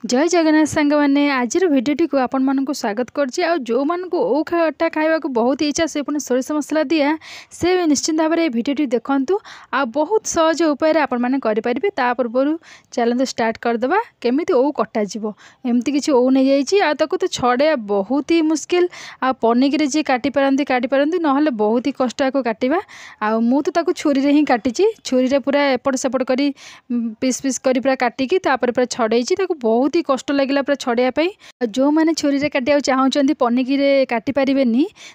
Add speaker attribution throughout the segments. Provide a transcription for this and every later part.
Speaker 1: जय जगन्नाथ सांग मैंने आज भिडटी को आपण मानक स्वागत करछि। जो मानक ओ खटा खावा को बहुत इच्छा से पुणी सोरिष मसला दिया से निश्चिंत भाव में भिडटी देखु आ बहुत सहज उपाय आपण मैंने करेंगे। ता पूर्व चैलेंज स्टार्ट करदे केमी ओ कटा एमती किसी ओ नहीं जाइए तो छड़े बहुत ही मुस्किल। आ पनिकी जी काटी पारती ना बहुत ही कष्ट को काटा। मु तो छुरी ही काटी छुरी पूरा एपट सेपट कर पीस पीस कर पूरा काटिकी पूरा छड़े बहुत ही कष्ट लगे पूरा छड़ाई। जो मैंने छुरी रे काटिया चाहते पनिकी काटी पारे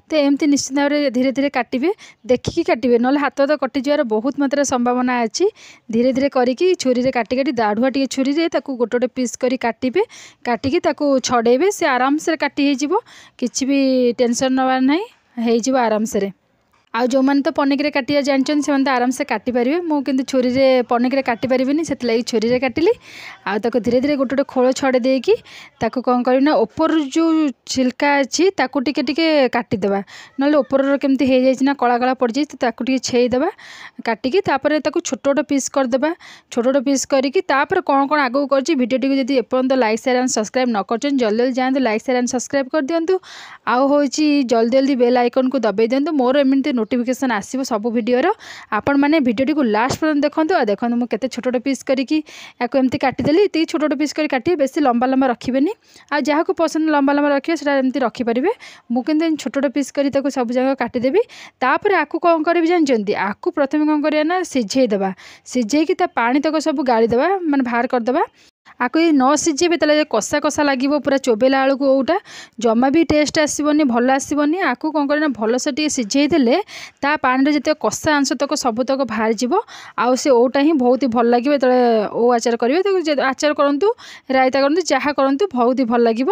Speaker 1: तो एमती निश्चित भाव में धीरे धीरे काटे देखिकी काटे ना हाथ तो कटि जवार बहुत मात्रा संभावना अच्छी। धीरे धीरे करके छुरी रे काटी काटी दाढ़ुआ टी छुरी रे गोटे गोटे पीस कर काटे काटिकी छड़ेबे से आराम से काटी हो किसी भी टेंशन नवार नहीं हो आराम से। आ जो मैंने तो पनिकी काटिया जानते से तो आराम से काटी पारे मुझे छुरी रे पनिकी काटी पारिनी से छुरी रे काटिली। आको धीरे धीरे गोटे गोटे खोल छड़े देकी कौन करना ऊपर जो छिलका अच्छी टिके टिके काटिदेवा ना ऊपर केमती हो जाए कला कला पड़ जाए तो छेईदेवा काटिकी छोट छोट पीस करदे छोट छोट पीस करके कौन कौन आगे कर भिडियो टी जब एपर्तंत लाइक शेयर एंड सब्सक्राइब न कर जल्दी जल्दी जातु लाइक शेयर एंड सब्सक्राइब कर दिंतु। आउ हूँ जल्दी जल्दी बेल आइकन को दबाई दिंतु मोर एमती नोटिफिकेशन आसो सब भिडियो आपण मैंने भिडियो को लास्ट पर्यंत देखो। देखो मुझे छोट छोट पीस करके एमती काटिदेली ये छोट छोट पीस कर काटे बेसी लंबा लंबा रखिबेनी। आ जहाँ को पसंद लंबा लंबा रखिए से एमती रखिपारे मुझे छोट छोट पीस कर सब जगह काटिदेवी। तापर आपको कौन करी जानते आपको प्रथम कौन करना सिझेदेवा सिझेकी पानी तक सब गाड़ीदेवा माने बाहर करदे। आपको ये न सिझेबे तो कषा कषा लगे पूरा चोबेला बेलू ओटा जमा भी टेस्ट आसबनी भल आसबनी। आपको कौन करना भल से टी सिझेदेले ता पानी जिते कषा अंश तक सब तक बाहर जीव आउ से ओटा ही बहुत ही भल लगे। जो ओ आचार करेंगे तो आचार करूँ रायता करूँ जहाँ करूँ बहुत ही भल लगे।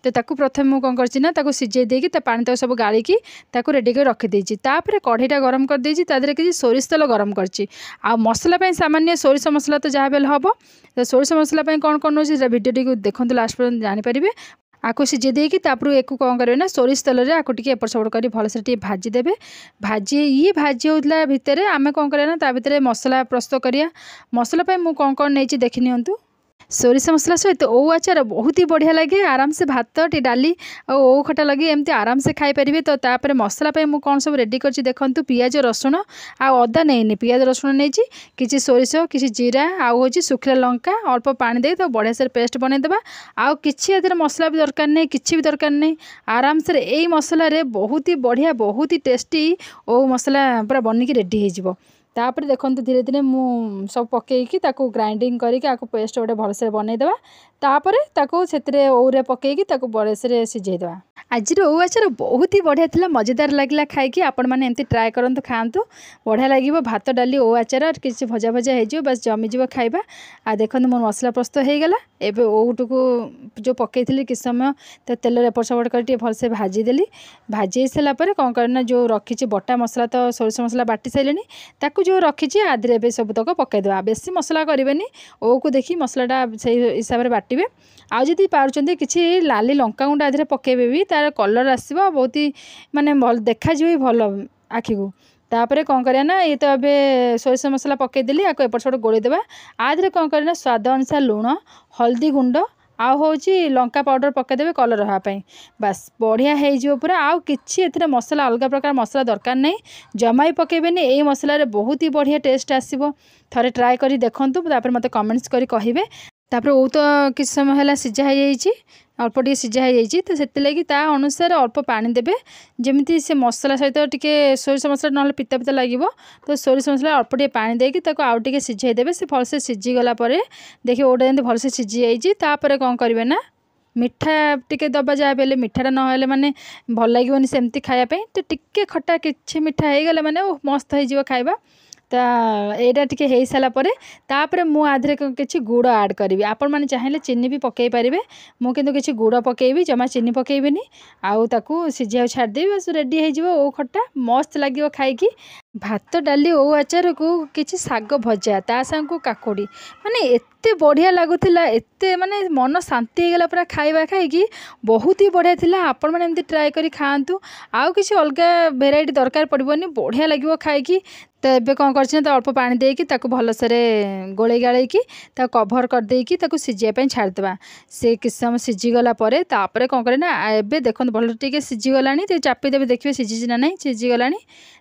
Speaker 1: तो प्रथम मुझे कौन कर सिझे देकी पानी तक सब गाड़िकी रेडी कर रखीदी। कढ़ईटा गरम कर देती किसी सोरिष तेल गरम करची। आ मसला सामान्य सोरिष मसला तो जहाँ बेल हम तो सोरिष मसला कौन कौन नौ भिडियो टी देखो लास्ट पर्यंत जानीपारे। आपको सिझे देकी एक कौन करेंगे ना सोरिष तेल रे आपको टी एपट सेपट कर भलसे भाजीदेवे भाजी ये भाजी होता भितर आम कौन करना भितर मसला प्रस्तुत करिया। मसला मुझे कौन कौन नहीं देखी नियंतु। सोरिष मसला सहित ओ आचार बहुत ही बढ़िया लगे आराम से भात टी डाली और ओ खटा लगे एमती आराम से खाई पारे। तो तापर मसला मुझे कौन सब रेडी कर देखूँ पियाज रसुण आ अदा नहीं पियाज रसुण नहीं किसी सोरिष किसी जीरा आउ हूँ सुखिला लंका अल्प पानी दे तो बढ़िया से पेस्ट बनईदेवा। आउ कि मसला भी दरकार नहीं किसी भी दरकार नहीं आराम से यही मसला बहुत ही बढ़िया बहुत ही टेस्टी ओ मसला पूरा बनिकी रेडी हो। तापर देखो धीरे धीरे मु सब पकईकी ग्राइंडिंग करके पेस्ट गोटे भलसे बनईदेवा। तापर से ओरे पकईकी बड़े सिझेदेवा। आज ओ आचार बहुत ही बढ़िया थिला मजेदार लगिला खाई आपण मैंने एमती ट्राए करंतु खातु बढ़िया लगे भात डाली ओ आचार किसी भजा भजा हो बस जमीज खाइबा। आ देखो मोर मसला प्रस्तुत हो गला एबे ओटू को जो पकई किस समय तो तेल एपट सेपट कर भलसे भाजीदेली भाजी सारापर कौन करना जो रखी बटा मसला तो सोरिष मसला बाटी सारे जो रखी आधे सब तक पकईदेवा बेसी मसला करेंगे ओ को देखी मसलाटा से हिसाब से बाटे। आदि पार्टी किसी लाली लंका गुंड आधे पकेबे भी तार कलर आसो बहुत ही माने भल देखा भल आखि को। तापर कौन करना ये तो ए सोरिष मसला पकईदेली आपको एपट सेपट गोड़ेदेवा आधे कौन करना स्वाद अनुसार लुण हल्दी गुंड आउ हूँ लंका पाउडर पकईदेवे कलर हाँपाई बास बढ़िया हो पूरा। आउ कि मसला अलग प्रकार मसला दरकार नहीं जमा ही पकेबेनी यही मसला बहुत ही बढ़िया टेस्ट आसो। थरे ट्राए कर देखूँ मत कमेंट्स कर कहे। तापर ओ तो किस समय है सिझा हो अल्प टे सिझा हो तो से अनुसार अल्प पानी देवे जमी से मसला सहित टे सोरिष मसला ना पिता पिता लगे तो सोरिष मसला अल्प टे पानी देकी आउ टे सिझेदेवे से भलसे सिझीगला देखिए ओटा जमी भलसे सिझी जापर कौन करेंगे ना मिठा टिके दबा जहाँ बेले मिठाटा ना माने भल लगे सेमती खायापी तो टिके खटा कि मिठा हो गले माने मस्त हो खाइबा। तो यहाँ टी हो सारापर तापर मुझे किसी गुड़ आड करी आपण मैंने चाहिए चीनी भी पकई पारे मुझे किसी गुड़ पकईबी जमा चीनी पकईबेनी आउ सिझा छाड़देवी बस रेडी हो खट्टा मस्त लगे खाई। भात डाली ओ आचार को किसी साग भजा ता सांग को काकुड़ी माने एते बढ़िया लगुला एते माने मन शांति होगला पूरा खाइबा खाई बहुत ही बढ़िया थिला। आपण मैंने एमती ट्राए करी खातु आउ किसी अलग भेराइटी दरकार पड़बनी बढ़िया लगे खाई। तो एबे कौन करछि तो अल्प पानी देकी ताकू भलसरे गोले गाळेकी ता कभर कर देकी ताकू सिझिया पे छाड़ देबा। से किछ समय सिझी गला परे तापरे कौन करे ना एबे देखन भल टिके सिझी गलानी ते चापी देबे देखिबे सिझी ना नहीं सिझी गलानी।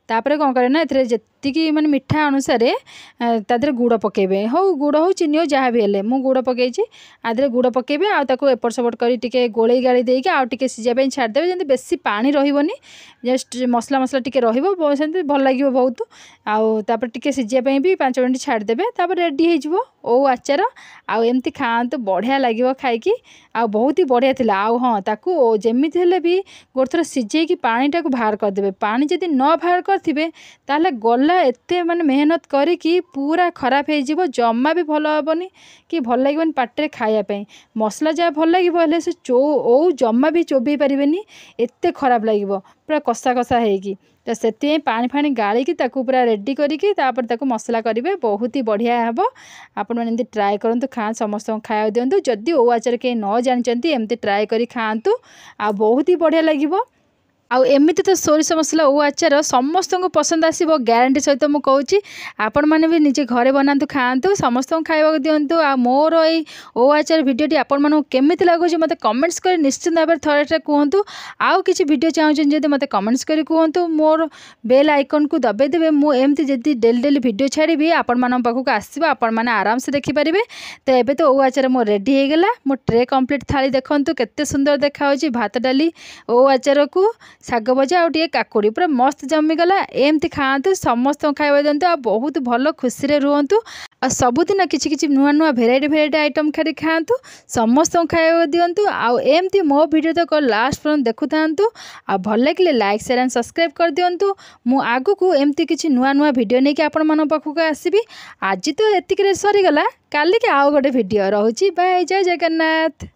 Speaker 1: तापरे कौन करे ना एथरे जेतिकी माने मिठा अनुसार ता देहरे गुड़ पकेबे हो गुड़ हो चीनी हो जहाँ भी हेले मु गुड़ पकेछि आधे गुड़ पकेबे आ ताकू एपट सपट करी टिके गोले गाड़ी देकी आ टिके सिझिया पे छाड़ देबे जेंति बेसी पानी रहिबोनी जस्ट मसला मसला टिके रहिबो सेंति भल लागिबो बहुत। आउ तापर टिके सिझिया पे भी 5 मिनिट छाड़ देबे तापर रेडी हे जिवो ओ आचार। आउ एमती खाआंतु बढ़िया लागिवो खाइकी आ बहुत ही बढ़िया थिला। आउ हाँ ताकू जेमिति हेले भी गोटे थर सिझेकी पानी टाकू बाहर कर देबे। पानी जदि न बाहर करथिबे ताले गला एते माने मेहनत करिकी पूरा खराब हे जिवो जम्मा भी भल हेबोनी कि भल लागिबोनी पाटे खाया पे। मसला जा भल लागिबो हेले से ओ जम्मा भी चोबई परिबेनी एते खराब लागिबो पूरा कसा कसा हेगी। तो से पानी फाणी गाड़ी ताकू पूरा रेडी करिकी तापर ताकू मसला करेंगे बहुत ही बढ़िया हे। आपण मैंने ट्राए करूँ खा समस्त खाया दिंतु जदि ओ आचार कहीं न जानते एमती ट्राए करी खातु आ बहुत ही बढ़िया लगे। आउ एमिति तो सोरिष मसला ओ आचार समस्त को पसंद आसो ग्यारंटी सहित मुझे कहूँ आपण मैंने भी निजे घरे बनातु खातु समस्त खाइबा दिंतु। आ मोर ये ओ आचार भिडियोटी आपण मानू केमी लगुच मत कमेंट्स कर निश्चित भाव थोड़े कहतु। आउ किसी भिडियो चाहूँ मत कमेंट्स कर कहतु मोर बेल आइकन को दबाई देवे मुझे जदि डेली डेली भिडियो छाड़ी आपण मान पाखक आसो आपण मैंने आराम से देखिपारे। तो ये तो ओ आचार मो रेडी हो गला मो ट्रे कंप्लीट थाली देखु केते सुंदर देखा भात डाली ओ आचार को शाग भजा आ काकुड़ी पूरा मस्त जमीगला। एमती खातु समस्त खाଇବା दिंतु आ बहुत भल खुशी रे रुहतु आ सबुदिन किछि किछि नुआ नुआ भेराइटी आइटम खाली खातु समस्त खाଇବା दिंतु। आउ एमती मो वीडियो तक लास्ट पर्यंत देखु थांतु आ भल लगे लाइक शेयर एंड सब्सक्राइब कर दिंतु। मु आगु को एमती किछि नुआ नुआ वीडियो नहीं कि आपण मन पाखक आसीबी। आज तो एतिक रे सरीगला काली के आउ गोटे वीडियो रहउची बाय जय जगन्नाथ।